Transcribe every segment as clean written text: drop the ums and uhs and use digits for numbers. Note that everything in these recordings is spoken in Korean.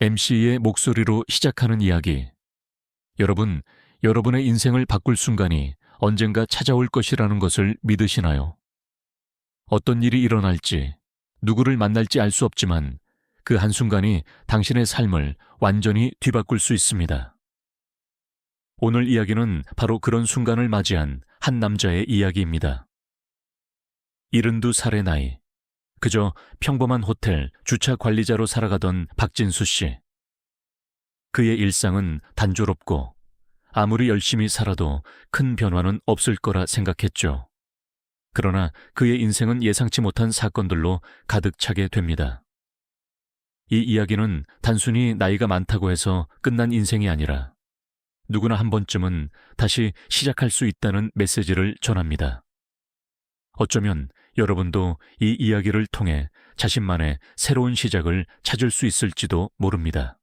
MC의 목소리로 시작하는 이야기. 여러분, 여러분의 인생을 바꿀 순간이 언젠가 찾아올 것이라는 것을 믿으시나요? 어떤 일이 일어날지, 누구를 만날지 알 수 없지만 그 한순간이 당신의 삶을 완전히 뒤바꿀 수 있습니다. 오늘 이야기는 바로 그런 순간을 맞이한 한 남자의 이야기입니다. 72살의 나이, 그저 평범한 호텔 주차 관리자로 살아가던 박진수 씨. 그의 일상은 단조롭고 아무리 열심히 살아도 큰 변화는 없을 거라 생각했죠. 그러나 그의 인생은 예상치 못한 사건들로 가득 차게 됩니다. 이 이야기는 단순히 나이가 많다고 해서 끝난 인생이 아니라 누구나 한 번쯤은 다시 시작할 수 있다는 메시지를 전합니다. 어쩌면 여러분도 이 이야기를 통해 자신만의 새로운 시작을 찾을 수 있을지도 모릅니다.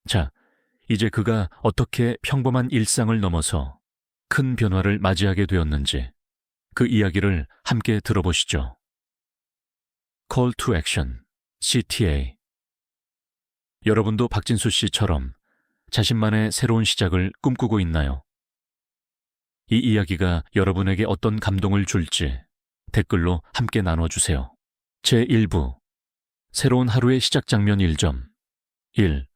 자, 이제 그가 어떻게 평범한 일상을 넘어서 큰 변화를 맞이하게 되었는지 그 이야기를 함께 들어보시죠. Call to Action, CTA. 여러분도 박진수 씨처럼 자신만의 새로운 시작을 꿈꾸고 있나요? 이 이야기가 여러분에게 어떤 감동을 줄지 댓글로 함께 나눠주세요. 제1부 새로운 하루의 시작 장면 1점 1.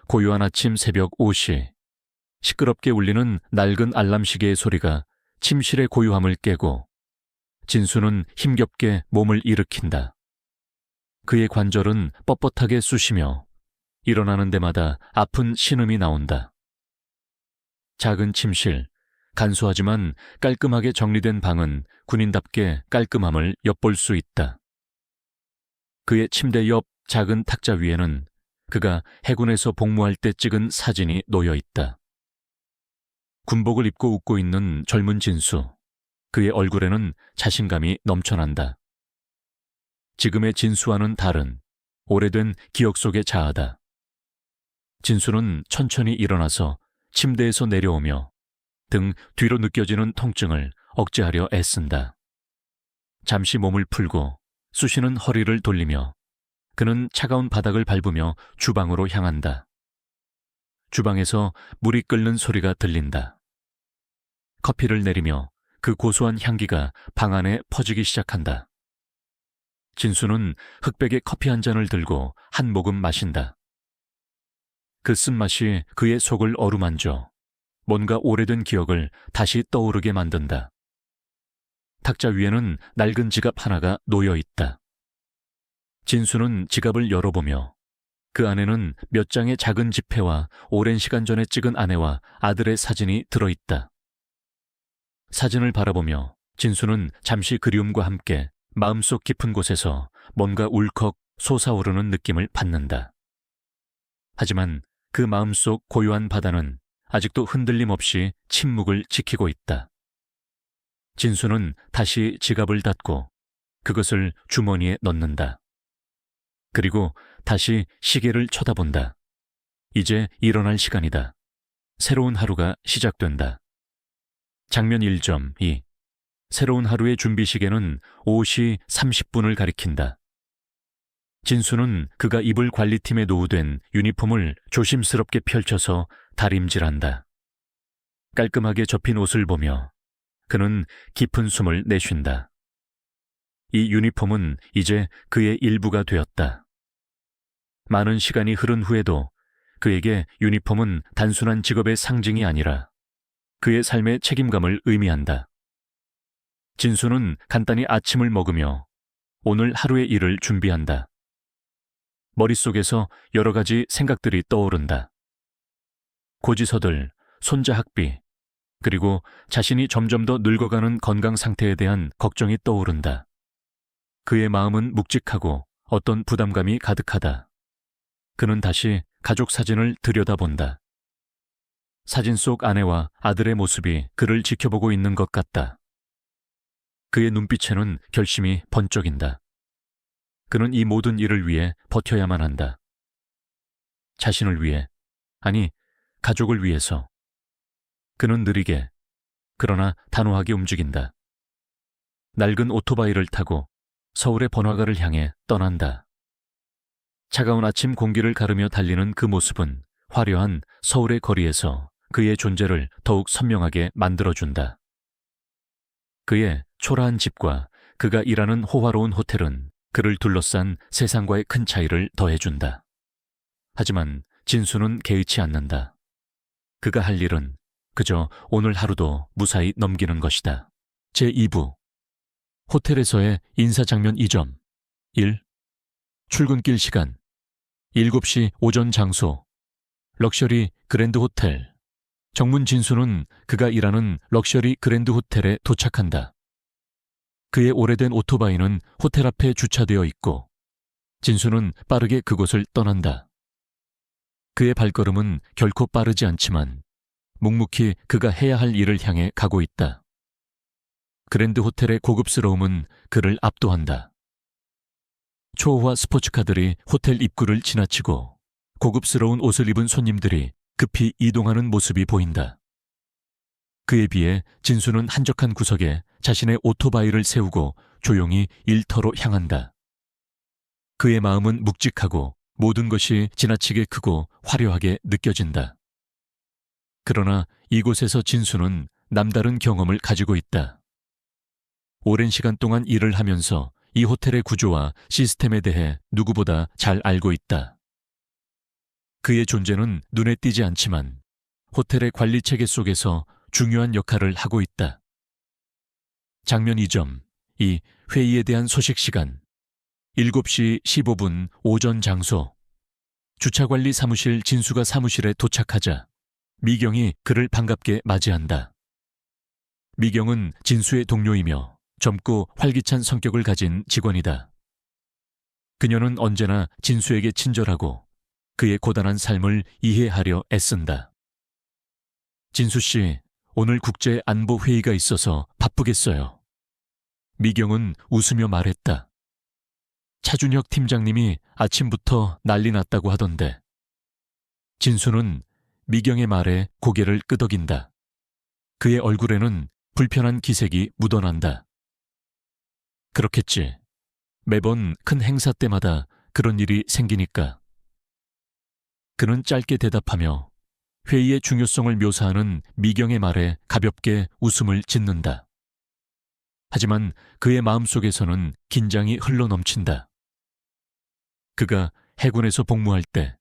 고요한 아침 새벽 5시 시끄럽게 울리는 낡은 알람 시계의 소리가 침실의 고요함을 깨고 진수는 힘겹게 몸을 일으킨다. 그의 관절은 뻣뻣하게 쑤시며 일어나는 데마다 아픈 신음이 나온다. 작은 침실, 간소하지만 깔끔하게 정리된 방은 군인답게 깔끔함을 엿볼 수 있다. 그의 침대 옆 작은 탁자 위에는 그가 해군에서 복무할 때 찍은 사진이 놓여 있다. 군복을 입고 웃고 있는 젊은 진수, 그의 얼굴에는 자신감이 넘쳐난다. 지금의 진수와는 다른 오래된 기억 속의 자아다. 진수는 천천히 일어나서 침대에서 내려오며 등 뒤로 느껴지는 통증을 억제하려 애쓴다. 잠시 몸을 풀고 쑤시는 허리를 돌리며 그는 차가운 바닥을 밟으며 주방으로 향한다. 주방에서 물이 끓는 소리가 들린다. 커피를 내리며 그 고소한 향기가 방 안에 퍼지기 시작한다. 진수는 흑백의 커피 한 잔을 들고 한 모금 마신다. 그 쓴맛이 그의 속을 어루만져 뭔가 오래된 기억을 다시 떠오르게 만든다. 탁자 위에는 낡은 지갑 하나가 놓여 있다. 진수는 지갑을 열어보며 그 안에는 몇 장의 작은 지폐와 오랜 시간 전에 찍은 아내와 아들의 사진이 들어있다. 사진을 바라보며 진수는 잠시 그리움과 함께 마음속 깊은 곳에서 뭔가 울컥 솟아오르는 느낌을 받는다. 하지만 그 마음속 고요한 바다는 아직도 흔들림 없이 침묵을 지키고 있다. 진수는 다시 지갑을 닫고 그것을 주머니에 넣는다. 그리고 다시 시계를 쳐다본다. 이제 일어날 시간이다. 새로운 하루가 시작된다. 장면 1.2. 새로운 하루의 준비 시계는 5시 30분을 가리킨다. 진수는 그가 입을 관리팀에 노후된 유니폼을 조심스럽게 펼쳐서 다림질한다. 깔끔하게 접힌 옷을 보며 그는 깊은 숨을 내쉰다. 이 유니폼은 이제 그의 일부가 되었다. 많은 시간이 흐른 후에도 그에게 유니폼은 단순한 직업의 상징이 아니라 그의 삶의 책임감을 의미한다. 진수는 간단히 아침을 먹으며 오늘 하루의 일을 준비한다. 머릿속에서 여러 가지 생각들이 떠오른다. 고지서들, 손자 학비, 그리고 자신이 점점 더 늙어가는 건강 상태에 대한 걱정이 떠오른다. 그의 마음은 묵직하고 어떤 부담감이 가득하다. 그는 다시 가족 사진을 들여다본다. 사진 속 아내와 아들의 모습이 그를 지켜보고 있는 것 같다. 그의 눈빛에는 결심이 번쩍인다. 그는 이 모든 일을 위해 버텨야만 한다. 자신을 위해, 아니, 가족을 위해서. 그는 느리게, 그러나 단호하게 움직인다. 낡은 오토바이를 타고 서울의 번화가를 향해 떠난다. 차가운 아침 공기를 가르며 달리는 그 모습은 화려한 서울의 거리에서 그의 존재를 더욱 선명하게 만들어준다. 그의 초라한 집과 그가 일하는 호화로운 호텔은 그를 둘러싼 세상과의 큰 차이를 더해준다. 하지만 진수는 개의치 않는다. 그가 할 일은 그저 오늘 하루도 무사히 넘기는 것이다. 제2부 호텔에서의 인사 장면 2점 1. 출근길 시간 7시 오전 장소 럭셔리 그랜드 호텔 정문 진수는 그가 일하는 럭셔리 그랜드 호텔에 도착한다. 그의 오래된 오토바이는 호텔 앞에 주차되어 있고 진수는 빠르게 그곳을 떠난다. 그의 발걸음은 결코 빠르지 않지만 묵묵히 그가 해야 할 일을 향해 가고 있다. 그랜드 호텔의 고급스러움은 그를 압도한다. 초호화 스포츠카들이 호텔 입구를 지나치고 고급스러운 옷을 입은 손님들이 급히 이동하는 모습이 보인다. 그에 비해 진수는 한적한 구석에 자신의 오토바이를 세우고 조용히 일터로 향한다. 그의 마음은 묵직하고 모든 것이 지나치게 크고 화려하게 느껴진다. 그러나 이곳에서 진수는 남다른 경험을 가지고 있다. 오랜 시간 동안 일을 하면서 이 호텔의 구조와 시스템에 대해 누구보다 잘 알고 있다. 그의 존재는 눈에 띄지 않지만 호텔의 관리 체계 속에서 중요한 역할을 하고 있다. 장면 2점, 이 회의에 대한 소식 시간 7시 15분 오전 장소 주차관리 사무실 진수가 사무실에 도착하자 미경이 그를 반갑게 맞이한다. 미경은 진수의 동료이며 젊고 활기찬 성격을 가진 직원이다. 그녀는 언제나 진수에게 친절하고 그의 고단한 삶을 이해하려 애쓴다. 진수 씨, 오늘 국제 안보 회의가 있어서 바쁘겠어요. 미경은 웃으며 말했다. 차준혁 팀장님이 아침부터 난리 났다고 하던데. 진수는 미경의 말에 고개를 끄덕인다. 그의 얼굴에는 불편한 기색이 묻어난다. 그렇겠지. 매번 큰 행사 때마다 그런 일이 생기니까. 그는 짧게 대답하며 회의의 중요성을 묘사하는 미경의 말에 가볍게 웃음을 짓는다. 하지만 그의 마음속에서는 긴장이 흘러넘친다. 그가 해군에서 복무할 때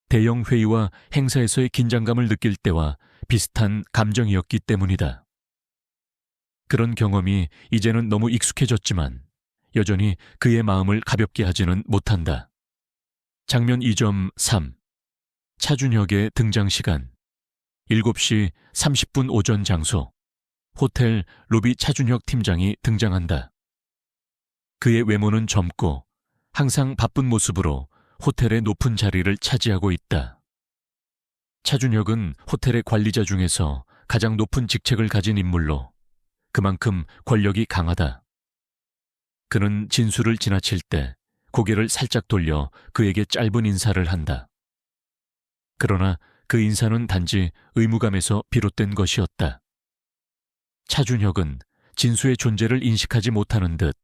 대형 회의와 행사에서의 긴장감을 느낄 때와 비슷한 감정이었기 때문이다. 그런 경험이 이제는 너무 익숙해졌지만 여전히 그의 마음을 가볍게 하지는 못한다. 장면 2점 3. 차준혁의 등장 시간 7시 30분 오전 장소 호텔 로비 차준혁 팀장이 등장한다. 그의 외모는 젊고 항상 바쁜 모습으로 호텔의 높은 자리를 차지하고 있다. 차준혁은 호텔의 관리자 중에서 가장 높은 직책을 가진 인물로 그만큼 권력이 강하다. 그는 진수를 지나칠 때 고개를 살짝 돌려 그에게 짧은 인사를 한다. 그러나 그 인사는 단지 의무감에서 비롯된 것이었다. 차준혁은 진수의 존재를 인식하지 못하는 듯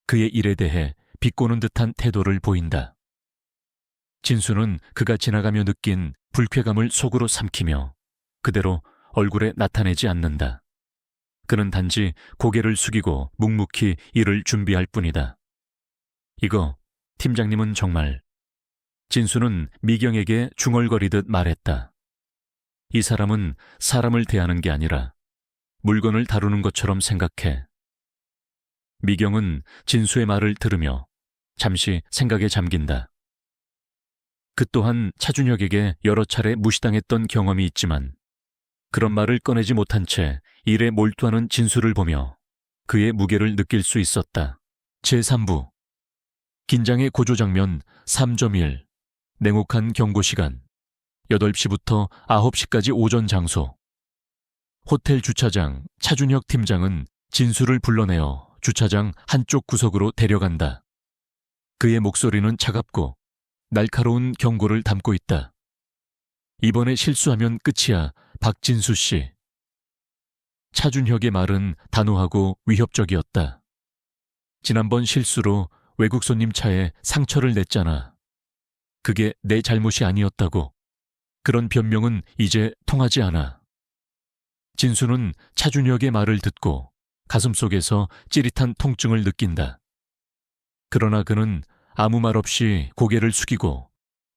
그의 일에 대해 비꼬는 듯한 태도를 보인다. 진수는 그가 지나가며 느낀 불쾌감을 속으로 삼키며 그대로 얼굴에 나타내지 않는다. 그는 단지 고개를 숙이고 묵묵히 일을 준비할 뿐이다. 이거, 팀장님은 정말... 진수는 미경에게 중얼거리듯 말했다. 이 사람은 사람을 대하는 게 아니라 물건을 다루는 것처럼 생각해. 미경은 진수의 말을 들으며 잠시 생각에 잠긴다. 그 또한 차준혁에게 여러 차례 무시당했던 경험이 있지만 그런 말을 꺼내지 못한 채 일에 몰두하는 진수를 보며 그의 무게를 느낄 수 있었다. 제3부 긴장의 고조 장면 3.1 냉혹한 경고 시간 8시부터 9시까지 오전 장소 호텔 주차장 차준혁 팀장은 진수를 불러내어 주차장 한쪽 구석으로 데려간다. 그의 목소리는 차갑고 날카로운 경고를 담고 있다. 이번에 실수하면 끝이야, 박진수 씨. 차준혁의 말은 단호하고 위협적이었다. 지난번 실수로 외국 손님 차에 상처를 냈잖아. 그게 내 잘못이 아니었다고. 그런 변명은 이제 통하지 않아. 진수는 차준혁의 말을 듣고 가슴속에서 찌릿한 통증을 느낀다. 그러나 그는 아무 말 없이 고개를 숙이고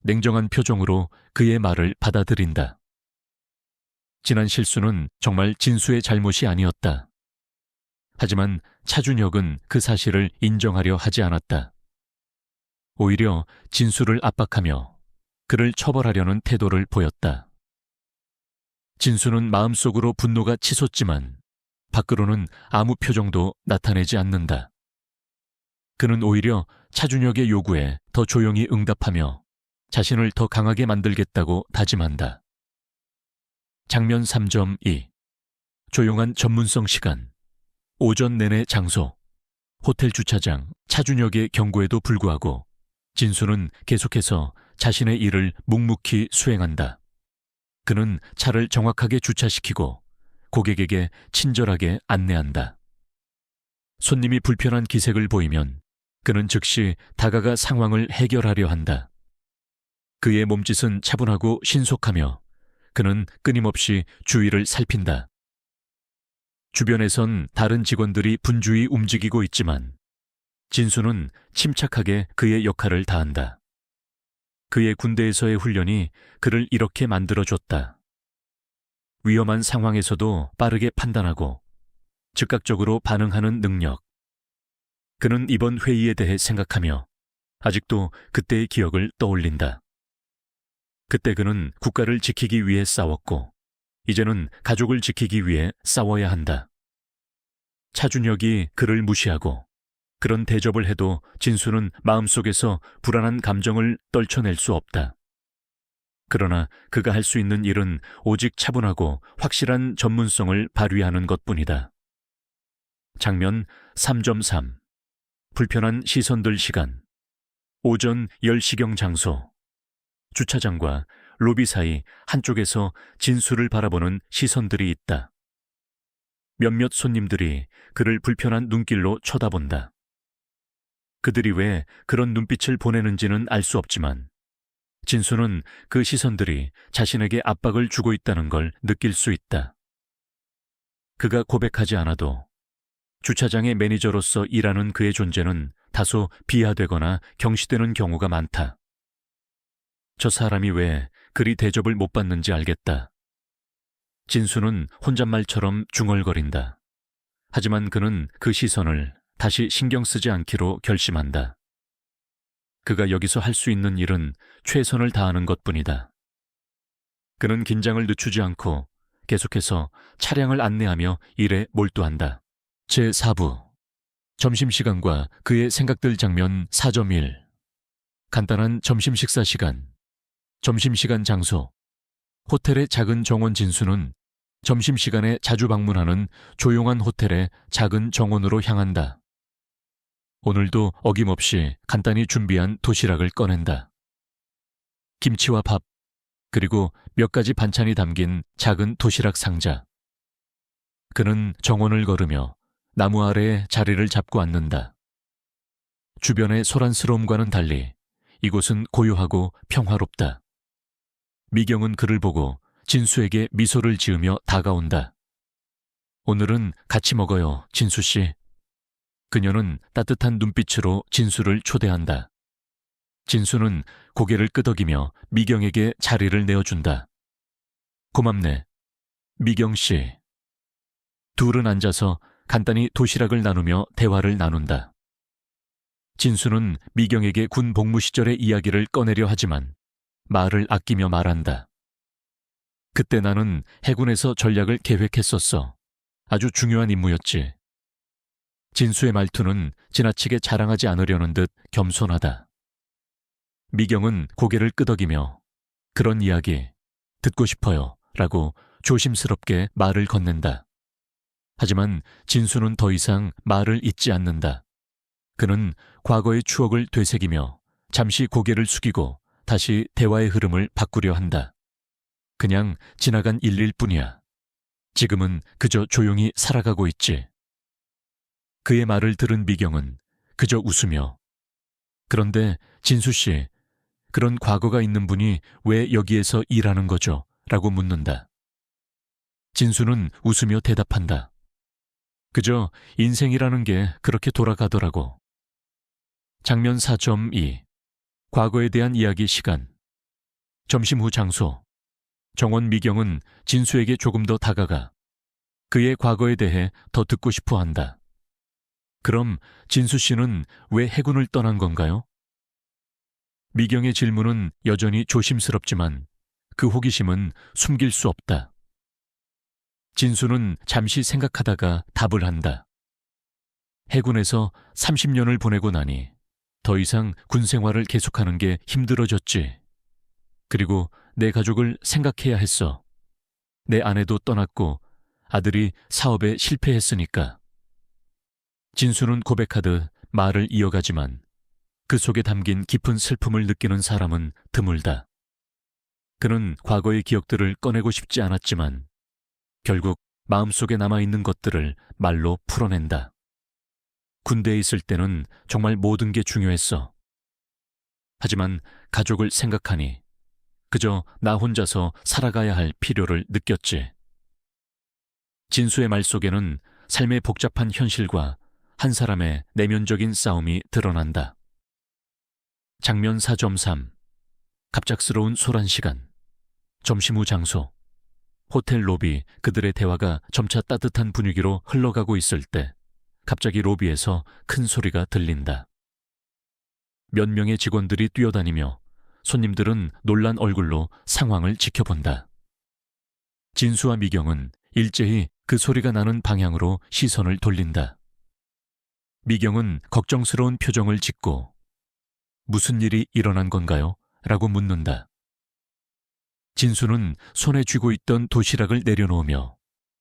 냉정한 표정으로 그의 말을 받아들인다. 지난 실수는 정말 진수의 잘못이 아니었다. 하지만 차준혁은 그 사실을 인정하려 하지 않았다. 오히려 진수를 압박하며 그를 처벌하려는 태도를 보였다. 진수는 마음속으로 분노가 치솟지만 밖으로는 아무 표정도 나타내지 않는다. 그는 오히려 차준혁의 요구에 더 조용히 응답하며 자신을 더 강하게 만들겠다고 다짐한다. 장면 3.2 조용한 전문성 시간 오전 내내 장소 호텔 주차장 차준혁의 경고에도 불구하고 진수는 계속해서 자신의 일을 묵묵히 수행한다. 그는 차를 정확하게 주차시키고 고객에게 친절하게 안내한다. 손님이 불편한 기색을 보이면 그는 즉시 다가가 상황을 해결하려 한다. 그의 몸짓은 차분하고 신속하며 그는 끊임없이 주위를 살핀다. 주변에선 다른 직원들이 분주히 움직이고 있지만 진수는 침착하게 그의 역할을 다한다. 그의 군대에서의 훈련이 그를 이렇게 만들어줬다. 위험한 상황에서도 빠르게 판단하고 즉각적으로 반응하는 능력. 그는 이번 회의에 대해 생각하며 아직도 그때의 기억을 떠올린다. 그때 그는 국가를 지키기 위해 싸웠고 이제는 가족을 지키기 위해 싸워야 한다. 차준혁이 그를 무시하고 그런 대접을 해도 진수는 마음속에서 불안한 감정을 떨쳐낼 수 없다. 그러나 그가 할 수 있는 일은 오직 차분하고 확실한 전문성을 발휘하는 것뿐이다. 장면 3.3 불편한 시선들 시간 오전 10시경 장소 주차장과 로비 사이 한쪽에서 진수를 바라보는 시선들이 있다. 몇몇 손님들이 그를 불편한 눈길로 쳐다본다. 그들이 왜 그런 눈빛을 보내는지는 알 수 없지만 진수는 그 시선들이 자신에게 압박을 주고 있다는 걸 느낄 수 있다. 그가 고백하지 않아도 주차장의 매니저로서 일하는 그의 존재는 다소 비하되거나 경시되는 경우가 많다. 저 사람이 왜 그리 대접을 못 받는지 알겠다. 진수는 혼잣말처럼 중얼거린다. 하지만 그는 그 시선을 다시 신경 쓰지 않기로 결심한다. 그가 여기서 할 수 있는 일은 최선을 다하는 것뿐이다. 그는 긴장을 늦추지 않고 계속해서 차량을 안내하며 일에 몰두한다. 제4부 점심시간과 그의 생각들 장면 4.1 간단한 점심 식사 시간 점심시간 장소 호텔의 작은 정원 진수는 점심시간에 자주 방문하는 조용한 호텔의 작은 정원으로 향한다. 오늘도 어김없이 간단히 준비한 도시락을 꺼낸다. 김치와 밥, 그리고 몇 가지 반찬이 담긴 작은 도시락 상자. 그는 정원을 걸으며 나무 아래에 자리를 잡고 앉는다. 주변의 소란스러움과는 달리 이곳은 고요하고 평화롭다. 미경은 그를 보고 진수에게 미소를 지으며 다가온다. 오늘은 같이 먹어요, 진수 씨. 그녀는 따뜻한 눈빛으로 진수를 초대한다. 진수는 고개를 끄덕이며 미경에게 자리를 내어준다. 고맙네, 미경 씨. 둘은 앉아서 간단히 도시락을 나누며 대화를 나눈다. 진수는 미경에게 군 복무 시절의 이야기를 꺼내려 하지만 말을 아끼며 말한다. 그때 나는 해군에서 전략을 계획했었어. 아주 중요한 임무였지. 진수의 말투는 지나치게 자랑하지 않으려는 듯 겸손하다. 미경은 고개를 끄덕이며 그런 이야기 듣고 싶어요 라고 조심스럽게 말을 건넨다. 하지만 진수는 더 이상 말을 잇지 않는다. 그는 과거의 추억을 되새기며 잠시 고개를 숙이고 다시 대화의 흐름을 바꾸려 한다. 그냥 지나간 일일 뿐이야. 지금은 그저 조용히 살아가고 있지. 그의 말을 들은 미경은 그저 웃으며 그런데 진수 씨, 그런 과거가 있는 분이 왜 여기에서 일하는 거죠? 라고 묻는다. 진수는 웃으며 대답한다. 그저 인생이라는 게 그렇게 돌아가더라고. 장면 4.2 과거에 대한 이야기 시간. 점심 후 장소. 정원 미경은 진수에게 조금 더 다가가 그의 과거에 대해 더 듣고 싶어 한다. 그럼 진수 씨는 왜 해군을 떠난 건가요? 미경의 질문은 여전히 조심스럽지만 그 호기심은 숨길 수 없다. 진수는 잠시 생각하다가 답을 한다. 해군에서 30년을 보내고 나니 더 이상 군 생활을 계속하는 게 힘들어졌지. 그리고 내 가족을 생각해야 했어. 내 아내도 떠났고 아들이 사업에 실패했으니까. 진수는 고백하듯 말을 이어가지만 그 속에 담긴 깊은 슬픔을 느끼는 사람은 드물다. 그는 과거의 기억들을 꺼내고 싶지 않았지만 결국 마음속에 남아있는 것들을 말로 풀어낸다. 군대에 있을 때는 정말 모든 게 중요했어. 하지만 가족을 생각하니 그저 나 혼자서 살아가야 할 필요를 느꼈지. 진수의 말 속에는 삶의 복잡한 현실과 한 사람의 내면적인 싸움이 드러난다. 장면 4.3 갑작스러운 소란 시간. 점심 후 장소. 호텔 로비. 그들의 대화가 점차 따뜻한 분위기로 흘러가고 있을 때 갑자기 로비에서 큰 소리가 들린다. 몇 명의 직원들이 뛰어다니며 손님들은 놀란 얼굴로 상황을 지켜본다. 진수와 미경은 일제히 그 소리가 나는 방향으로 시선을 돌린다. 미경은 걱정스러운 표정을 짓고 무슨 일이 일어난 건가요? 라고 묻는다. 진수는 손에 쥐고 있던 도시락을 내려놓으며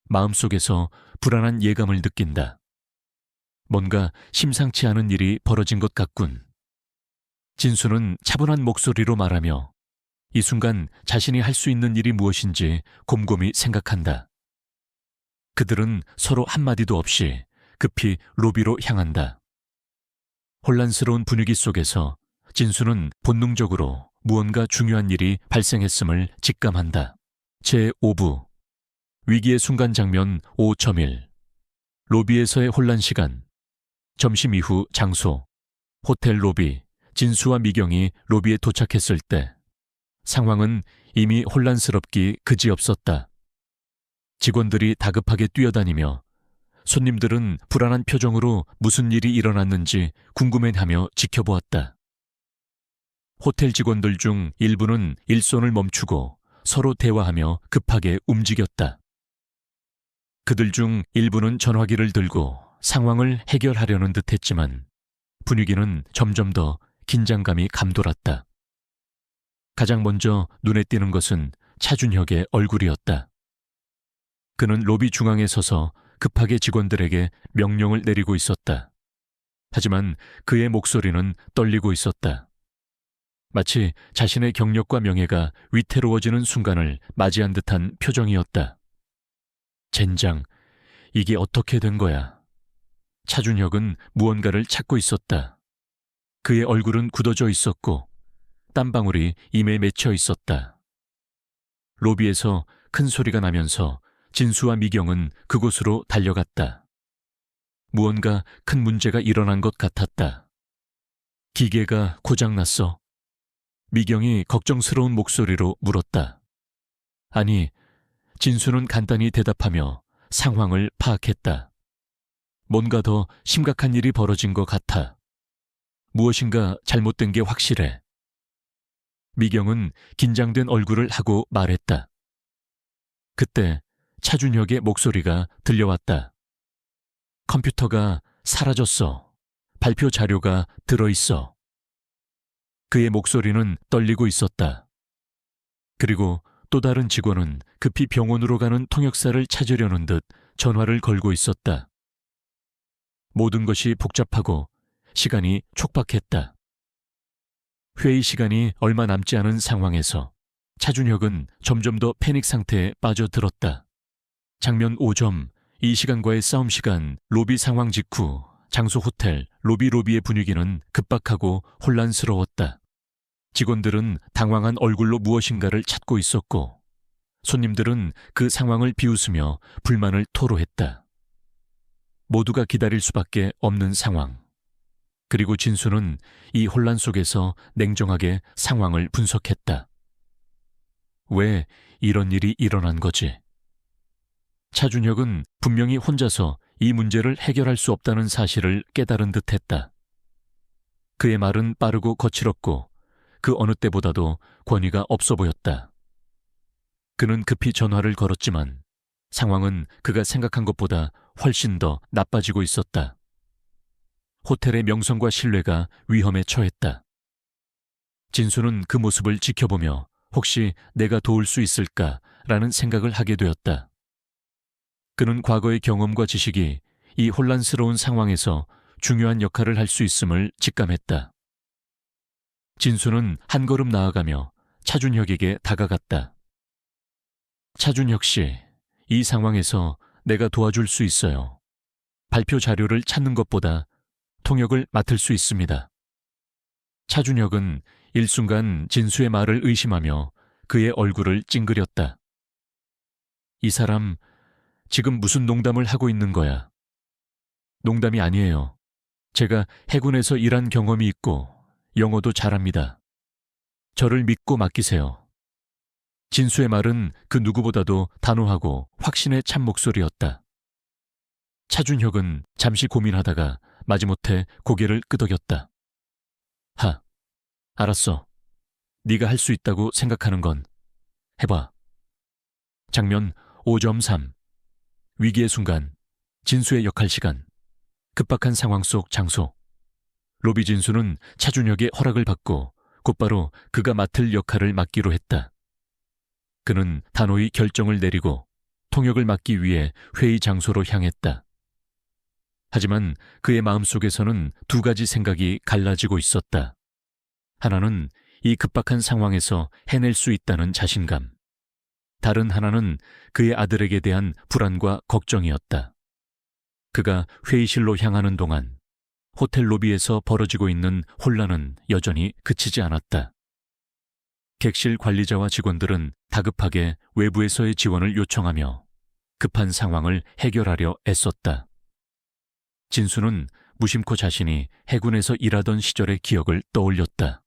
마음속에서 불안한 예감을 느낀다. 뭔가 심상치 않은 일이 벌어진 것 같군. 진수는 차분한 목소리로 말하며 이 순간 자신이 할 수 있는 일이 무엇인지 곰곰이 생각한다. 그들은 서로 한마디도 없이 급히 로비로 향한다. 혼란스러운 분위기 속에서 진수는 본능적으로 무언가 중요한 일이 발생했음을 직감한다. 제5부 위기의 순간 장면 5.1 로비에서의 혼란 시간. 점심 이후 장소. 호텔 로비. 진수와 미경이 로비에 도착했을 때 상황은 이미 혼란스럽기 그지없었다. 직원들이 다급하게 뛰어다니며 손님들은 불안한 표정으로 무슨 일이 일어났는지 궁금해하며 지켜보았다. 호텔 직원들 중 일부는 일손을 멈추고 서로 대화하며 급하게 움직였다. 그들 중 일부는 전화기를 들고 상황을 해결하려는 듯했지만 분위기는 점점 더 긴장감이 감돌았다. 가장 먼저 눈에 띄는 것은 차준혁의 얼굴이었다. 그는 로비 중앙에 서서 급하게 직원들에게 명령을 내리고 있었다. 하지만 그의 목소리는 떨리고 있었다. 마치 자신의 경력과 명예가 위태로워지는 순간을 맞이한 듯한 표정이었다. 젠장, 이게 어떻게 된 거야? 차준혁은 무언가를 찾고 있었다. 그의 얼굴은 굳어져 있었고 땀방울이 임에 맺혀 있었다. 로비에서 큰 소리가 나면서 진수와 미경은 그곳으로 달려갔다. 무언가 큰 문제가 일어난 것 같았다. 기계가 고장났어. 미경이 걱정스러운 목소리로 물었다. 아니, 진수는 간단히 대답하며 상황을 파악했다. 뭔가 더 심각한 일이 벌어진 것 같아. 무엇인가 잘못된 게 확실해. 미경은 긴장된 얼굴을 하고 말했다. 그때 차준혁의 목소리가 들려왔다. 컴퓨터가 사라졌어. 발표 자료가 들어있어. 그의 목소리는 떨리고 있었다. 그리고 또 다른 직원은 급히 병원으로 가는 통역사를 찾으려는 듯 전화를 걸고 있었다. 모든 것이 복잡하고 시간이 촉박했다. 회의 시간이 얼마 남지 않은 상황에서 차준혁은 점점 더 패닉 상태에 빠져들었다. 장면 5점, 이 시간과의 싸움 시간, 로비 상황 직후, 장소 호텔, 로비의 분위기는 급박하고 혼란스러웠다. 직원들은 당황한 얼굴로 무엇인가를 찾고 있었고, 손님들은 그 상황을 비웃으며 불만을 토로했다. 모두가 기다릴 수밖에 없는 상황. 그리고 진수는 이 혼란 속에서 냉정하게 상황을 분석했다. 왜 이런 일이 일어난 거지? 차준혁은 분명히 혼자서 이 문제를 해결할 수 없다는 사실을 깨달은 듯했다. 그의 말은 빠르고 거칠었고 그 어느 때보다도 권위가 없어 보였다. 그는 급히 전화를 걸었지만 상황은 그가 생각한 것보다 훨씬 더 나빠지고 있었다. 호텔의 명성과 신뢰가 위험에 처했다. 진수는 그 모습을 지켜보며 혹시 내가 도울 수 있을까라는 생각을 하게 되었다. 그는 과거의 경험과 지식이 이 혼란스러운 상황에서 중요한 역할을 할 수 있음을 직감했다. 진수는 한 걸음 나아가며 차준혁에게 다가갔다. 차준혁 씨, 이 상황에서 내가 도와줄 수 있어요. 발표 자료를 찾는 것보다 통역을 맡을 수 있습니다. 차준혁은 일순간 진수의 말을 의심하며 그의 얼굴을 찡그렸다. 이 사람 지금 무슨 농담을 하고 있는 거야? 농담이 아니에요. 제가 해군에서 일한 경험이 있고 영어도 잘합니다. 저를 믿고 맡기세요. 진수의 말은 그 누구보다도 단호하고 확신에 찬 목소리였다. 차준혁은 잠시 고민하다가 마지못해 고개를 끄덕였다. 알았어. 네가 할 수 있다고 생각하는 건 해봐. 장면 5.3 위기의 순간, 진수의 역할 시간, 급박한 상황 속 장소. 로비 진수는 차준혁의 허락을 받고 곧바로 그가 맡을 역할을 맡기로 했다. 그는 단호히 결정을 내리고 통역을 맡기 위해 회의 장소로 향했다. 하지만 그의 마음속에서는 두 가지 생각이 갈라지고 있었다. 하나는 이 급박한 상황에서 해낼 수 있다는 자신감. 다른 하나는 그의 아들에게 대한 불안과 걱정이었다. 그가 회의실로 향하는 동안 호텔 로비에서 벌어지고 있는 혼란은 여전히 그치지 않았다. 객실 관리자와 직원들은 다급하게 외부에서의 지원을 요청하며 급한 상황을 해결하려 애썼다. 진수는 무심코 자신이 해군에서 일하던 시절의 기억을 떠올렸다.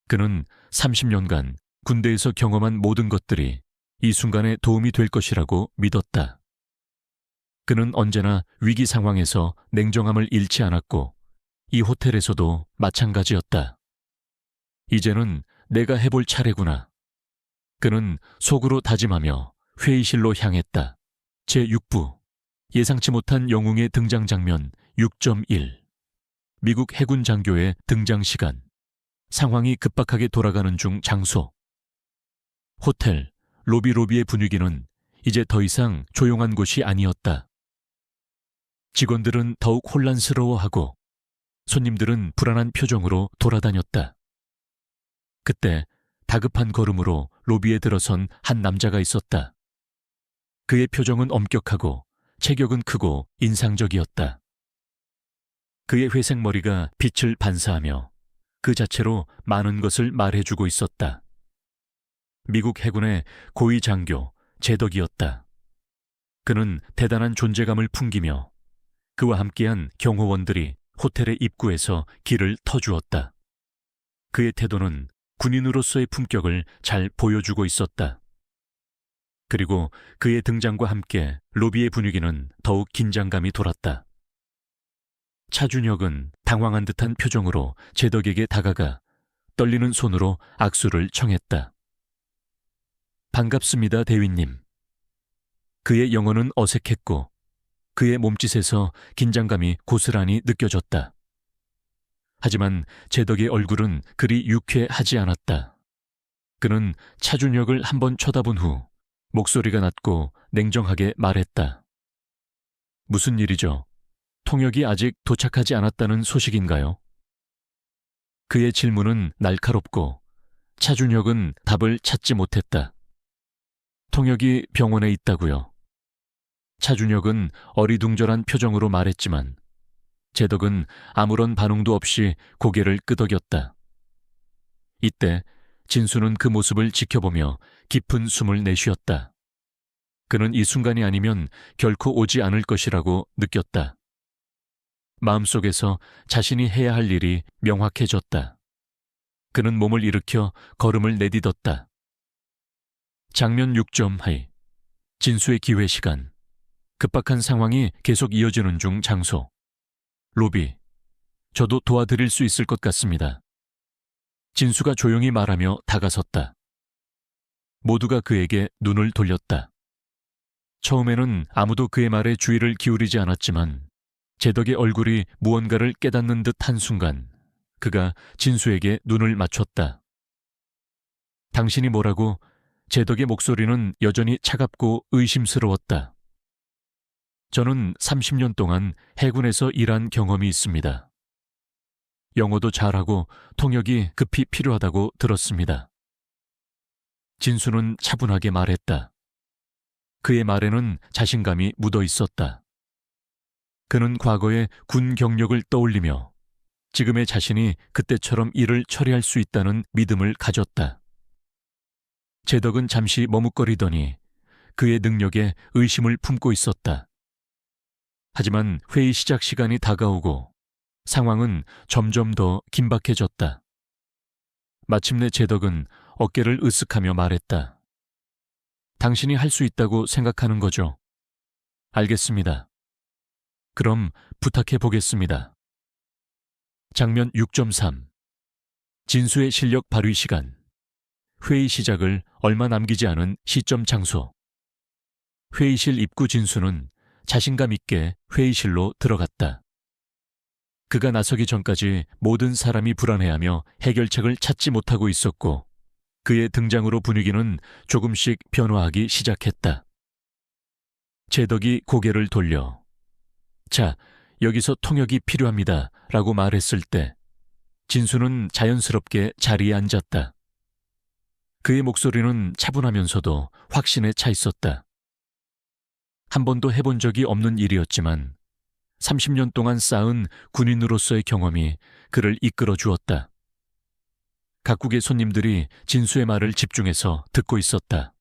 그는 30년간 군대에서 경험한 모든 것들이 이 순간에 도움이 될 것이라고 믿었다. 그는 언제나 위기 상황에서 냉정함을 잃지 않았고 이 호텔에서도 마찬가지였다. 이제는 내가 해볼 차례구나. 그는 속으로 다짐하며 회의실로 향했다. 제6부 예상치 못한 영웅의 등장 장면 6.1 미국 해군 장교의 등장 시간. 상황이 급박하게 돌아가는 중 장소. 호텔 로비의 분위기는 이제 더 이상 조용한 곳이 아니었다. 직원들은 더욱 혼란스러워하고 손님들은 불안한 표정으로 돌아다녔다. 그때 다급한 걸음으로 로비에 들어선 한 남자가 있었다. 그의 표정은 엄격하고 체격은 크고 인상적이었다. 그의 회색 머리가 빛을 반사하며 그 자체로 많은 것을 말해주고 있었다. 미국 해군의 고위 장교 제덕이었다. 그는 대단한 존재감을 풍기며 그와 함께한 경호원들이 호텔의 입구에서 길을 터주었다. 그의 태도는 군인으로서의 품격을 잘 보여주고 있었다. 그리고 그의 등장과 함께 로비의 분위기는 더욱 긴장감이 돌았다. 차준혁은 당황한 듯한 표정으로 제덕에게 다가가 떨리는 손으로 악수를 청했다. 반갑습니다, 대위님. 그의 영어는 어색했고 그의 몸짓에서 긴장감이 고스란히 느껴졌다. 하지만 제덕의 얼굴은 그리 유쾌하지 않았다. 그는 차준혁을 한번 쳐다본 후 목소리가 낮고 냉정하게 말했다. 무슨 일이죠? 통역이 아직 도착하지 않았다는 소식인가요? 그의 질문은 날카롭고 차준혁은 답을 찾지 못했다. 통역이 병원에 있다고요. 차준혁은 어리둥절한 표정으로 말했지만 제덕은 아무런 반응도 없이 고개를 끄덕였다. 이때 진수는 그 모습을 지켜보며 깊은 숨을 내쉬었다. 그는 이 순간이 아니면 결코 오지 않을 것이라고 느꼈다. 마음속에서 자신이 해야 할 일이 명확해졌다. 그는 몸을 일으켜 걸음을 내딛었다. 장면 6점 하이. 진수의 기회 시간. 급박한 상황이 계속 이어지는 중 장소. 로비. 저도 도와드릴 수 있을 것 같습니다. 진수가 조용히 말하며 다가섰다. 모두가 그에게 눈을 돌렸다. 처음에는 아무도 그의 말에 주의를 기울이지 않았지만 제덕의 얼굴이 무언가를 깨닫는 듯 한순간 그가 진수에게 눈을 맞췄다. 당신이 뭐라고? 제덕의 목소리는 여전히 차갑고 의심스러웠다. 저는 30년 동안 해군에서 일한 경험이 있습니다. 영어도 잘하고 통역이 급히 필요하다고 들었습니다. 진수는 차분하게 말했다. 그의 말에는 자신감이 묻어 있었다. 그는 과거의 군 경력을 떠올리며 지금의 자신이 그때처럼 일을 처리할 수 있다는 믿음을 가졌다. 제덕은 잠시 머뭇거리더니 그의 능력에 의심을 품고 있었다. 하지만 회의 시작 시간이 다가오고 상황은 점점 더 긴박해졌다. 마침내 제덕은 어깨를 으쓱하며 말했다. 당신이 할 수 있다고 생각하는 거죠? 알겠습니다. 그럼 부탁해 보겠습니다. 장면 6.3. 진수의 실력 발휘 시간. 회의 시작을 얼마 남기지 않은 시점 장소. 회의실 입구 진수는 자신감 있게 회의실로 들어갔다. 그가 나서기 전까지 모든 사람이 불안해하며 해결책을 찾지 못하고 있었고 그의 등장으로 분위기는 조금씩 변화하기 시작했다. 제덕이 고개를 돌려 자, 여기서 통역이 필요합니다 라고 말했을 때 진수는 자연스럽게 자리에 앉았다. 그의 목소리는 차분하면서도 확신에 차 있었다. 한 번도 해본 적이 없는 일이었지만 30년 동안 쌓은 군인으로서의 경험이 그를 이끌어 주었다. 각국의 손님들이 진수의 말을 집중해서 듣고 있었다.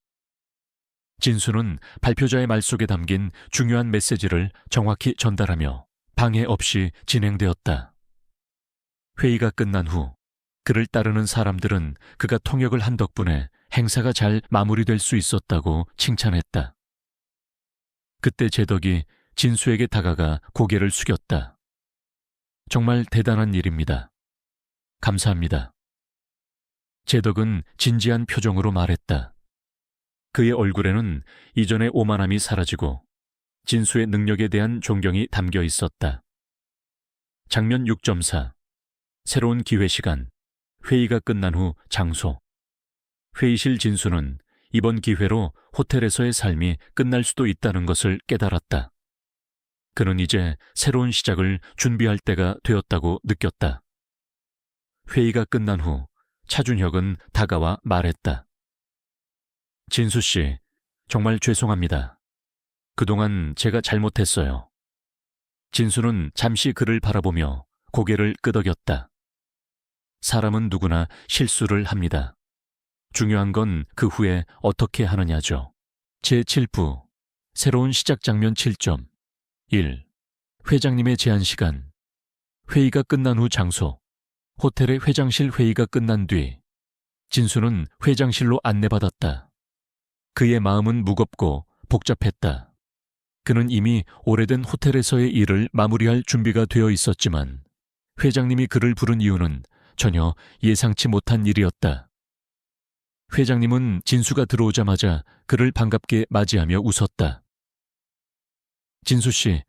진수는 발표자의 말 속에 담긴 중요한 메시지를 정확히 전달하며 방해 없이 진행되었다. 회의가 끝난 후 그를 따르는 사람들은 그가 통역을 한 덕분에 행사가 잘 마무리될 수 있었다고 칭찬했다. 그때 제덕이 진수에게 다가가 고개를 숙였다. 정말 대단한 일입니다. 감사합니다. 제덕은 진지한 표정으로 말했다. 그의 얼굴에는 이전의 오만함이 사라지고 진수의 능력에 대한 존경이 담겨 있었다. 장면 6.4. 새로운 기회 시간. 회의가 끝난 후 장소. 회의실 진수는 이번 기회로 호텔에서의 삶이 끝날 수도 있다는 것을 깨달았다. 그는 이제 새로운 시작을 준비할 때가 되었다고 느꼈다. 회의가 끝난 후 차준혁은 다가와 말했다. 진수 씨, 정말 죄송합니다. 그동안 제가 잘못했어요. 진수는 잠시 그를 바라보며 고개를 끄덕였다. 사람은 누구나 실수를 합니다. 중요한 건 그 후에 어떻게 하느냐죠. 제7부 새로운 시작 장면 7점 1. 회장님의 제한 시간. 회의가 끝난 후 장소. 호텔의 회장실 회의가 끝난 뒤 진수는 회장실로 안내받았다. 그의 마음은 무겁고 복잡했다. 그는 이미 오래된 호텔에서의 일을 마무리할 준비가 되어 있었지만 회장님이 그를 부른 이유는 전혀 예상치 못한 일이었다. 회장님은 진수가 들어오자마자 그를 반갑게 맞이하며 웃었다. 진수 씨,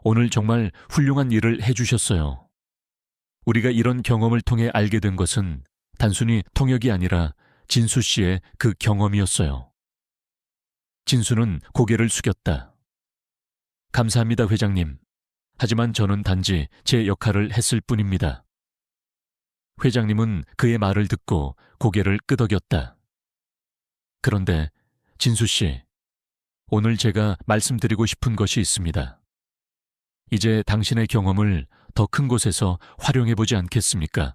오늘 정말 훌륭한 일을 해주셨어요. 우리가 이런 경험을 통해 알게 된 것은 단순히 통역이 아니라 진수 씨의 그 경험이었어요. 진수는 고개를 숙였다. 감사합니다, 회장님. 하지만 저는 단지 제 역할을 했을 뿐입니다. 회장님은 그의 말을 듣고 고개를 끄덕였다. 그런데 진수 씨, 오늘 제가 말씀드리고 싶은 것이 있습니다. 이제 당신의 경험을 더 큰 곳에서 활용해보지 않겠습니까?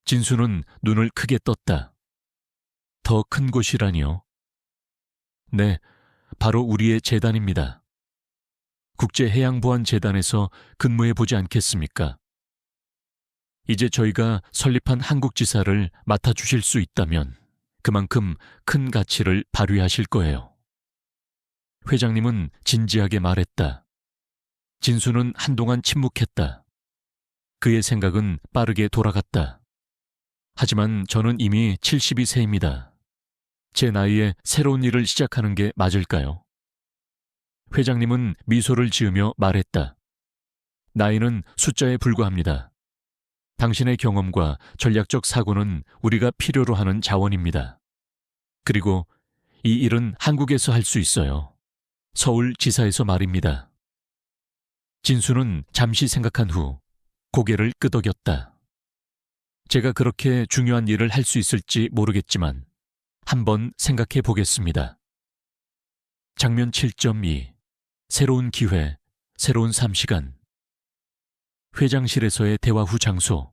진수는 눈을 크게 떴다. 더 큰 곳이라니요? 네, 바로 우리의 재단입니다. 국제해양보안재단에서 근무해 보지 않겠습니까? 이제 저희가 설립한 한국지사를 맡아주실 수 있다면 그만큼 큰 가치를 발휘하실 거예요. 회장님은 진지하게 말했다. 진수는 한동안 침묵했다. 그의 생각은 빠르게 돌아갔다. 하지만 저는 이미 72세입니다. 제 나이에 새로운 일을 시작하는 게 맞을까요? 회장님은 미소를 지으며 말했다. 나이는 숫자에 불과합니다. 당신의 경험과 전략적 사고는 우리가 필요로 하는 자원입니다. 그리고 이 일은 한국에서 할 수 있어요. 서울지사에서 말입니다. 진수는 잠시 생각한 후 고개를 끄덕였다. 제가 그렇게 중요한 일을 할 수 있을지 모르겠지만 한번 생각해 보겠습니다. 장면 7.2 새로운 기회, 새로운 삶 시간. 회장실에서의 대화 후 장소.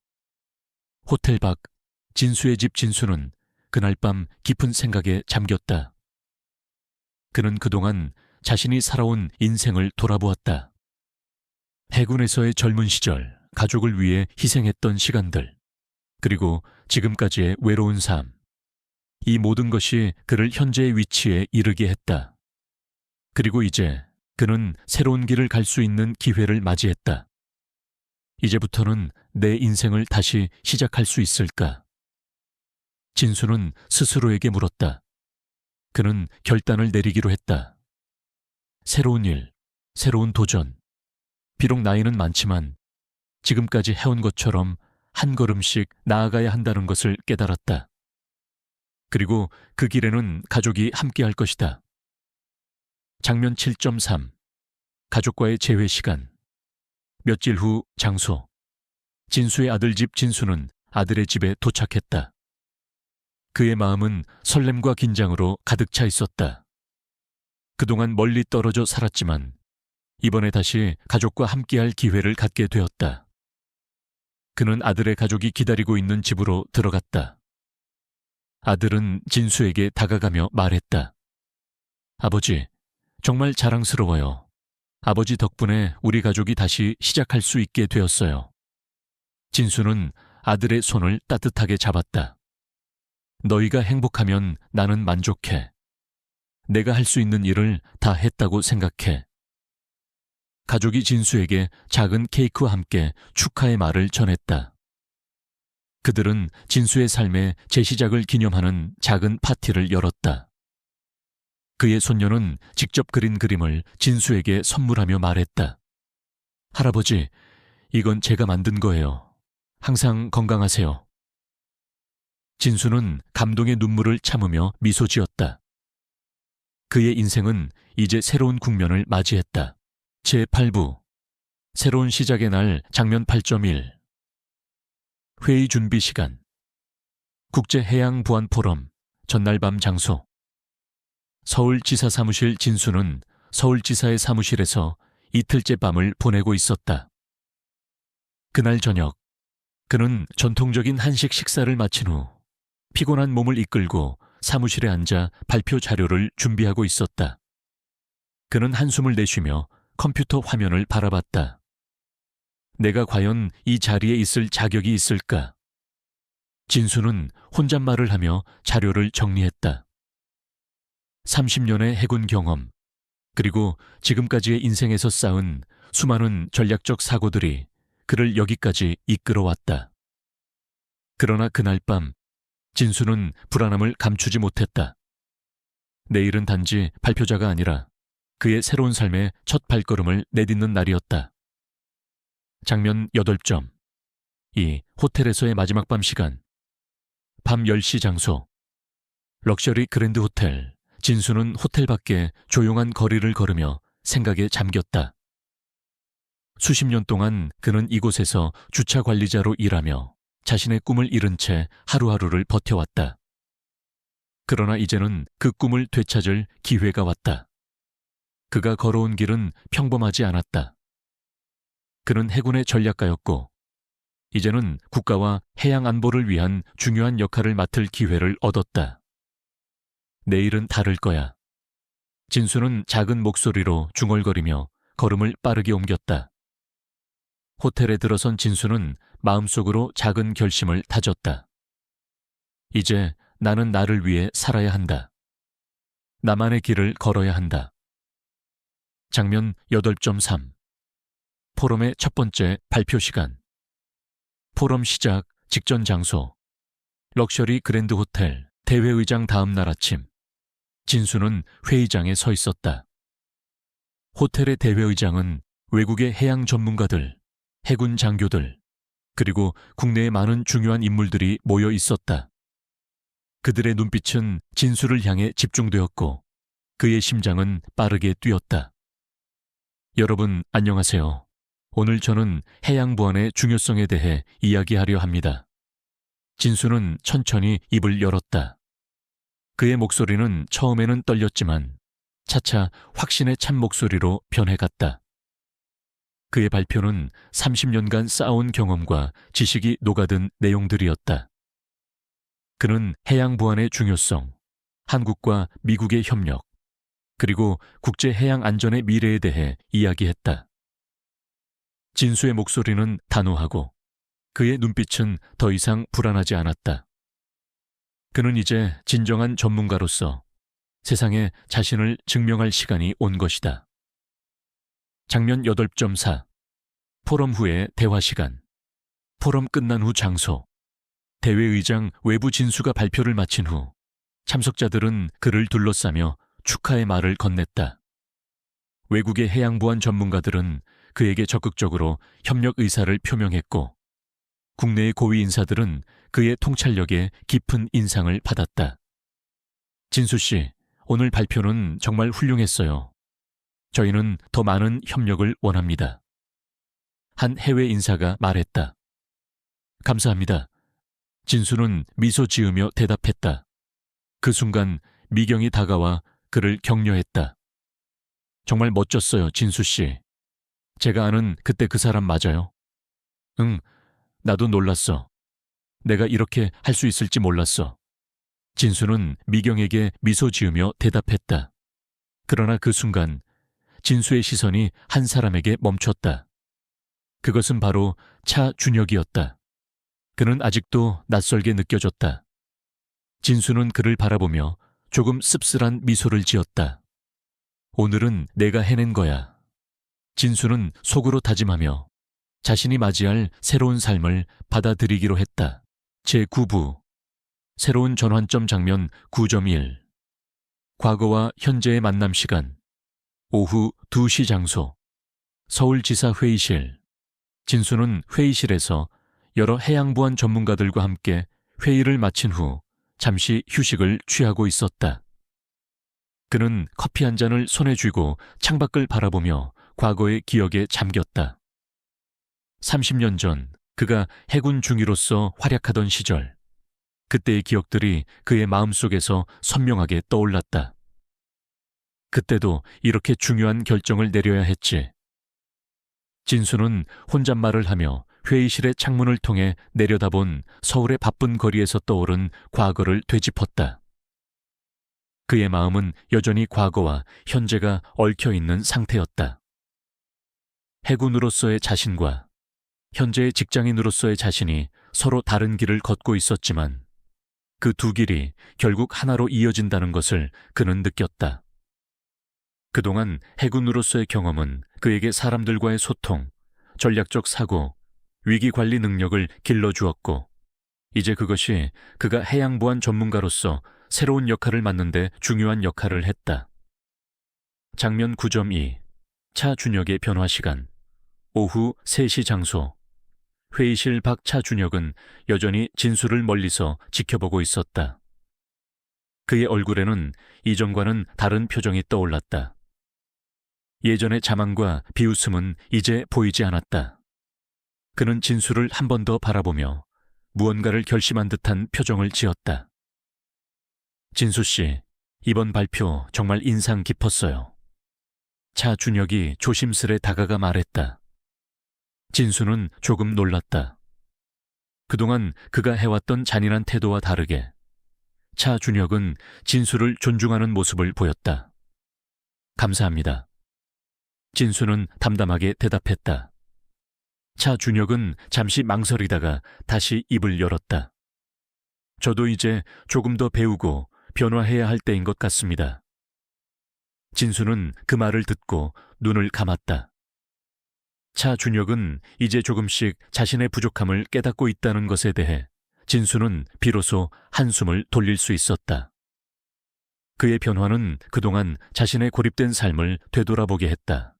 호텔 밖 진수의 집. 진수는 그날 밤 깊은 생각에 잠겼다. 그는 그동안 자신이 살아온 인생을 돌아보았다. 해군에서의 젊은 시절, 가족을 위해 희생했던 시간들, 그리고 지금까지의 외로운 삶. 이 모든 것이 그를 현재의 위치에 이르게 했다. 그리고 이제 그는 새로운 길을 갈 수 있는 기회를 맞이했다. 이제부터는 내 인생을 다시 시작할 수 있을까? 진수는 스스로에게 물었다. 그는 결단을 내리기로 했다. 새로운 일, 새로운 도전. 비록 나이는 많지만 지금까지 해온 것처럼 한 걸음씩 나아가야 한다는 것을 깨달았다. 그리고 그 길에는 가족이 함께할 것이다. 장면 7.3 가족과의 재회 시간. 며칠 후 장소. 진수의 아들 집. 진수는 아들의 집에 도착했다. 그의 마음은 설렘과 긴장으로 가득 차 있었다. 그동안 멀리 떨어져 살았지만 이번에 다시 가족과 함께할 기회를 갖게 되었다. 그는 아들의 가족이 기다리고 있는 집으로 들어갔다. 아들은 진수에게 다가가며 말했다. 아버지, 정말 자랑스러워요. 아버지 덕분에 우리 가족이 다시 시작할 수 있게 되었어요. 진수는 아들의 손을 따뜻하게 잡았다. 너희가 행복하면 나는 만족해. 내가 할 수 있는 일을 다 했다고 생각해. 가족이 진수에게 작은 케이크와 함께 축하의 말을 전했다. 그들은 진수의 삶의 재시작을 기념하는 작은 파티를 열었다. 그의 손녀는 직접 그린 그림을 진수에게 선물하며 말했다. 할아버지, 이건 제가 만든 거예요. 항상 건강하세요. 진수는 감동의 눈물을 참으며 미소 지었다. 그의 인생은 이제 새로운 국면을 맞이했다. 제8부 새로운 시작의 날. 장면 8.1 회의 준비 시간. 국제해양보안포럼 전날 밤 장소. 서울지사 사무실. 진수는 서울지사의 사무실에서 이틀째 밤을 보내고 있었다. 그날 저녁, 그는 전통적인 한식 식사를 마친 후 피곤한 몸을 이끌고 사무실에 앉아 발표 자료를 준비하고 있었다. 그는 한숨을 내쉬며 컴퓨터 화면을 바라봤다. 내가 과연 이 자리에 있을 자격이 있을까? 진수는 혼잣말을 하며 자료를 정리했다. 30년의 해군 경험, 그리고 지금까지의 인생에서 쌓은 수많은 전략적 사고들이 그를 여기까지 이끌어왔다. 그러나 그날 밤 진수는 불안함을 감추지 못했다. 내일은 단지 발표자가 아니라 그의 새로운 삶의 첫 발걸음을 내딛는 날이었다. 장면 8점. 이 호텔에서의 마지막 밤 시간. 밤 10시 장소. 럭셔리 그랜드 호텔. 진수는 호텔 밖에 조용한 거리를 걸으며 생각에 잠겼다. 수십 년 동안 그는 이곳에서 주차 관리자로 일하며 자신의 꿈을 잃은 채 하루하루를 버텨왔다. 그러나 이제는 그 꿈을 되찾을 기회가 왔다. 그가 걸어온 길은 평범하지 않았다. 그는 해군의 전략가였고 이제는 국가와 해양 안보를 위한 중요한 역할을 맡을 기회를 얻었다. 내일은 다를 거야. 진수는 작은 목소리로 중얼거리며 걸음을 빠르게 옮겼다. 호텔에 들어선 진수는 마음속으로 작은 결심을 다졌다. 이제 나는 나를 위해 살아야 한다. 나만의 길을 걸어야 한다. 장면 8.3 포럼의 첫 번째 발표 시간. 포럼 시작 직전 장소. 럭셔리 그랜드 호텔 대회의장 다음 날 아침. 진수는 회의장에 서 있었다. 호텔의 대회의장은 외국의 해양 전문가들, 해군 장교들, 그리고 국내의 많은 중요한 인물들이 모여 있었다. 그들의 눈빛은 진수를 향해 집중되었고 그의 심장은 빠르게 뛰었다. 여러분 안녕하세요. 오늘 저는 해양보안의 중요성에 대해 이야기하려 합니다. 진수는 천천히 입을 열었다. 그의 목소리는 처음에는 떨렸지만 차차 확신에 찬 목소리로 변해갔다. 그의 발표는 30년간 쌓아온 경험과 지식이 녹아든 내용들이었다. 그는 해양보안의 중요성, 한국과 미국의 협력, 그리고 국제 해양 안전의 미래에 대해 이야기했다. 진수의 목소리는 단호하고 그의 눈빛은 더 이상 불안하지 않았다. 그는 이제 진정한 전문가로서 세상에 자신을 증명할 시간이 온 것이다. 장면 8.4 포럼 후의 대화 시간. 포럼 끝난 후 장소. 대회의장 외부 진수가 발표를 마친 후 참석자들은 그를 둘러싸며 축하의 말을 건넸다. 외국의 해양보안 전문가들은 그에게 적극적으로 협력 의사를 표명했고 국내의 고위 인사들은 그의 통찰력에 깊은 인상을 받았다. 진수 씨, 오늘 발표는 정말 훌륭했어요. 저희는 더 많은 협력을 원합니다. 한 해외 인사가 말했다. 감사합니다. 진수는 미소 지으며 대답했다. 그 순간 미경이 다가와 그를 격려했다. 정말 멋졌어요, 진수 씨. 제가 아는 그때 그 사람 맞아요? 응, 나도 놀랐어. 내가 이렇게 할 수 있을지 몰랐어. 진수는 미경에게 미소 지으며 대답했다. 그러나 그 순간 진수의 시선이 한 사람에게 멈췄다. 그것은 바로 차준혁이었다. 그는 아직도 낯설게 느껴졌다. 진수는 그를 바라보며 조금 씁쓸한 미소를 지었다. 오늘은 내가 해낸 거야. 진수는 속으로 다짐하며 자신이 맞이할 새로운 삶을 받아들이기로 했다. 제9부 새로운 전환점 장면 9.1 과거와 현재의 만남 시간. 오후 2시 장소. 서울지사 회의실. 진수는 회의실에서 여러 해양보안 전문가들과 함께 회의를 마친 후 잠시 휴식을 취하고 있었다. 그는 커피 한 잔을 손에 쥐고 창밖을 바라보며 과거의 기억에 잠겼다. 30년 전 그가 해군 중위로서 활약하던 시절, 그때의 기억들이 그의 마음속에서 선명하게 떠올랐다. 그때도 이렇게 중요한 결정을 내려야 했지. 진수는 혼잣말을 하며 회의실의 창문을 통해 내려다본 서울의 바쁜 거리에서 떠오른 과거를 되짚었다. 그의 마음은 여전히 과거와 현재가 얽혀있는 상태였다. 해군으로서의 자신과 현재의 직장인으로서의 자신이 서로 다른 길을 걷고 있었지만 그 두 길이 결국 하나로 이어진다는 것을 그는 느꼈다. 그동안 해군으로서의 경험은 그에게 사람들과의 소통, 전략적 사고, 위기관리 능력을 길러주었고 이제 그것이 그가 해양보안 전문가로서 새로운 역할을 맡는 데 중요한 역할을 했다. 장면 9.2 차준혁의 변화 시간. 오후 3시 장소. 회의실 밖 차준혁은 여전히 진수를 멀리서 지켜보고 있었다. 그의 얼굴에는 이전과는 다른 표정이 떠올랐다. 예전의 자만과 비웃음은 이제 보이지 않았다. 그는 진수를 한 번 더 바라보며 무언가를 결심한 듯한 표정을 지었다. 진수 씨, 이번 발표 정말 인상 깊었어요. 차준혁이 조심스레 다가가 말했다. 진수는 조금 놀랐다. 그동안 그가 해왔던 잔인한 태도와 다르게 차준혁은 진수를 존중하는 모습을 보였다. 감사합니다. 진수는 담담하게 대답했다. 차준혁은 잠시 망설이다가 다시 입을 열었다. 저도 이제 조금 더 배우고 변화해야 할 때인 것 같습니다. 진수는 그 말을 듣고 눈을 감았다. 차준혁은 이제 조금씩 자신의 부족함을 깨닫고 있다는 것에 대해 진수는 비로소 한숨을 돌릴 수 있었다. 그의 변화는 그동안 자신의 고립된 삶을 되돌아보게 했다.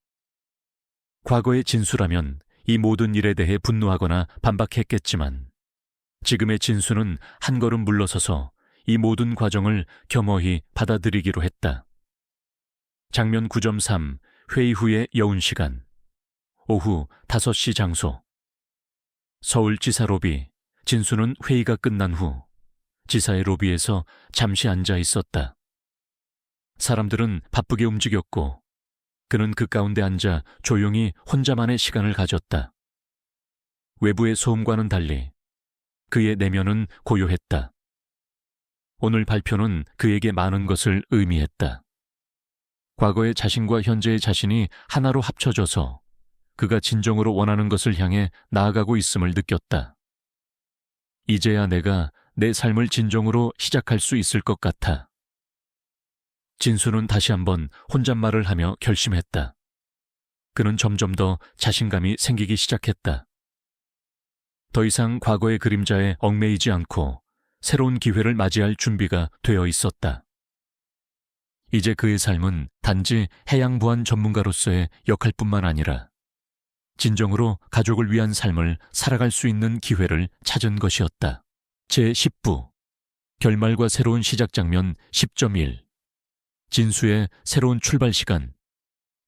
과거의 진수라면 이 모든 일에 대해 분노하거나 반박했겠지만 지금의 진수는 한 걸음 물러서서 이 모든 과정을 겸허히 받아들이기로 했다. 장면 9.3 회의 후의 여운 시간. 오후 5시 장소. 서울지사 로비. 진수는 회의가 끝난 후 지사의 로비에서 잠시 앉아 있었다. 사람들은 바쁘게 움직였고 그는 그 가운데 앉아 조용히 혼자만의 시간을 가졌다. 외부의 소음과는 달리 그의 내면은 고요했다. 오늘 발표는 그에게 많은 것을 의미했다. 과거의 자신과 현재의 자신이 하나로 합쳐져서 그가 진정으로 원하는 것을 향해 나아가고 있음을 느꼈다. 이제야 내가 내 삶을 진정으로 시작할 수 있을 것 같아. 진수는 다시 한번 혼잣말을 하며 결심했다. 그는 점점 더 자신감이 생기기 시작했다. 더 이상 과거의 그림자에 얽매이지 않고 새로운 기회를 맞이할 준비가 되어 있었다. 이제 그의 삶은 단지 해양보안 전문가로서의 역할뿐만 아니라 진정으로 가족을 위한 삶을 살아갈 수 있는 기회를 찾은 것이었다. 제10부 결말과 새로운 시작 장면 10.1 진수의 새로운 출발 시간.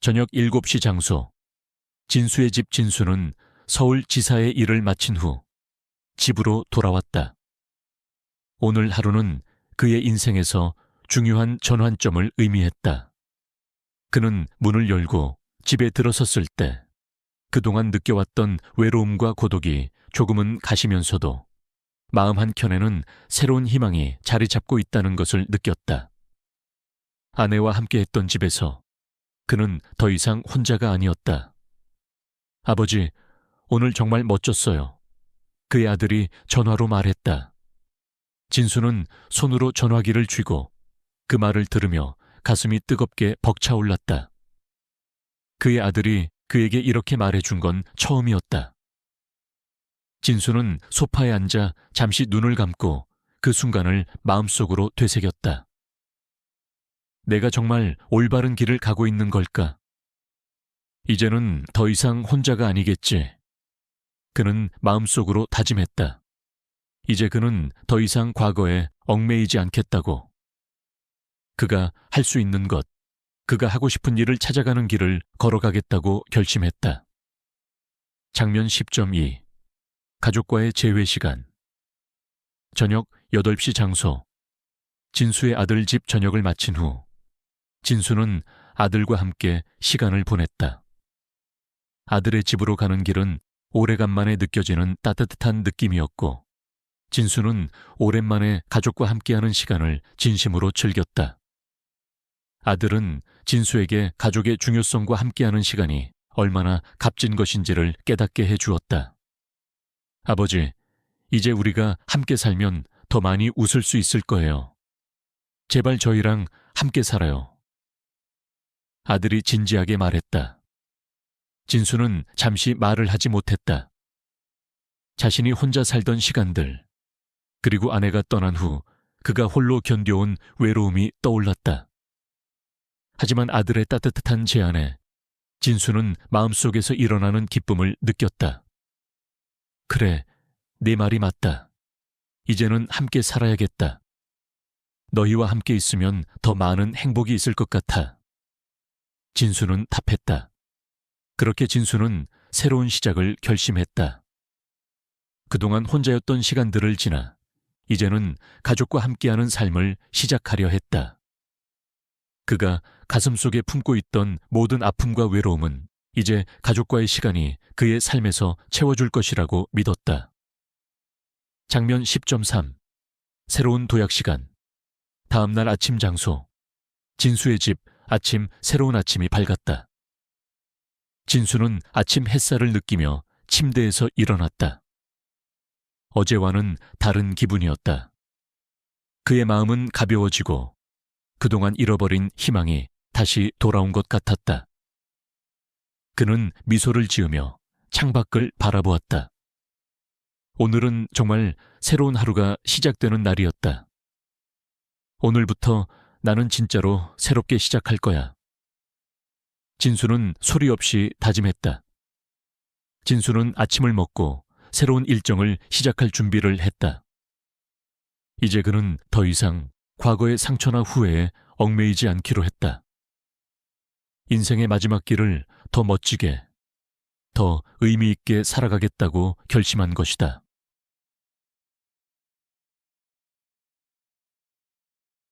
저녁 7시 장소. 진수의 집. 진수는 서울지사의 일을 마친 후 집으로 돌아왔다. 오늘 하루는 그의 인생에서 중요한 전환점을 의미했다. 그는 문을 열고 집에 들어섰을 때 그동안 느껴왔던 외로움과 고독이 조금은 가시면서도 마음 한켠에는 새로운 희망이 자리 잡고 있다는 것을 느꼈다. 아내와 함께했던 집에서 그는 더 이상 혼자가 아니었다. 아버지, 오늘 정말 멋졌어요. 그의 아들이 전화로 말했다. 진수는 손으로 전화기를 쥐고 그 말을 들으며 가슴이 뜨겁게 벅차올랐다. 그의 아들이 그에게 이렇게 말해준 건 처음이었다. 진수는 소파에 앉아 잠시 눈을 감고 그 순간을 마음속으로 되새겼다. 내가 정말 올바른 길을 가고 있는 걸까? 이제는 더 이상 혼자가 아니겠지. 그는 마음속으로 다짐했다. 이제 그는 더 이상 과거에 얽매이지 않겠다고. 그가 할 수 있는 것, 그가 하고 싶은 일을 찾아가는 길을 걸어가겠다고 결심했다. 장면 10.2 가족과의 재회 시간. 저녁 8시 장소. 진수의 아들 집 저녁을 마친 후 진수는 아들과 함께 시간을 보냈다. 아들의 집으로 가는 길은 오래간만에 느껴지는 따뜻한 느낌이었고 진수는 오랜만에 가족과 함께하는 시간을 진심으로 즐겼다. 아들은 진수에게 가족의 중요성과 함께하는 시간이 얼마나 값진 것인지를 깨닫게 해주었다. 아버지, 이제 우리가 함께 살면 더 많이 웃을 수 있을 거예요. 제발 저희랑 함께 살아요. 아들이 진지하게 말했다. 진수는 잠시 말을 하지 못했다. 자신이 혼자 살던 시간들, 그리고 아내가 떠난 후 그가 홀로 견뎌온 외로움이 떠올랐다. 하지만 아들의 따뜻한 제안에 진수는 마음속에서 일어나는 기쁨을 느꼈다. 그래, 네 말이 맞다. 이제는 함께 살아야겠다. 너희와 함께 있으면 더 많은 행복이 있을 것 같아. 진수는 답했다. 그렇게 진수는 새로운 시작을 결심했다. 그동안 혼자였던 시간들을 지나 이제는 가족과 함께하는 삶을 시작하려 했다. 그가 가슴속에 품고 있던 모든 아픔과 외로움은 이제 가족과의 시간이 그의 삶에서 채워줄 것이라고 믿었다. 장면 10.3. 새로운 도약 시간. 다음 날 아침 장소. 진수의 집. 아침, 새로운 아침이 밝았다. 진수는 아침 햇살을 느끼며 침대에서 일어났다. 어제와는 다른 기분이었다. 그의 마음은 가벼워지고 그동안 잃어버린 희망이 다시 돌아온 것 같았다. 그는 미소를 지으며 창밖을 바라보았다. 오늘은 정말 새로운 하루가 시작되는 날이었다. 오늘부터 나는 진짜로 새롭게 시작할 거야. 진수는 소리 없이 다짐했다. 진수는 아침을 먹고 새로운 일정을 시작할 준비를 했다. 이제 그는 더 이상 과거의 상처나 후회에 얽매이지 않기로 했다. 인생의 마지막 길을 더 멋지게, 더 의미 있게 살아가겠다고 결심한 것이다.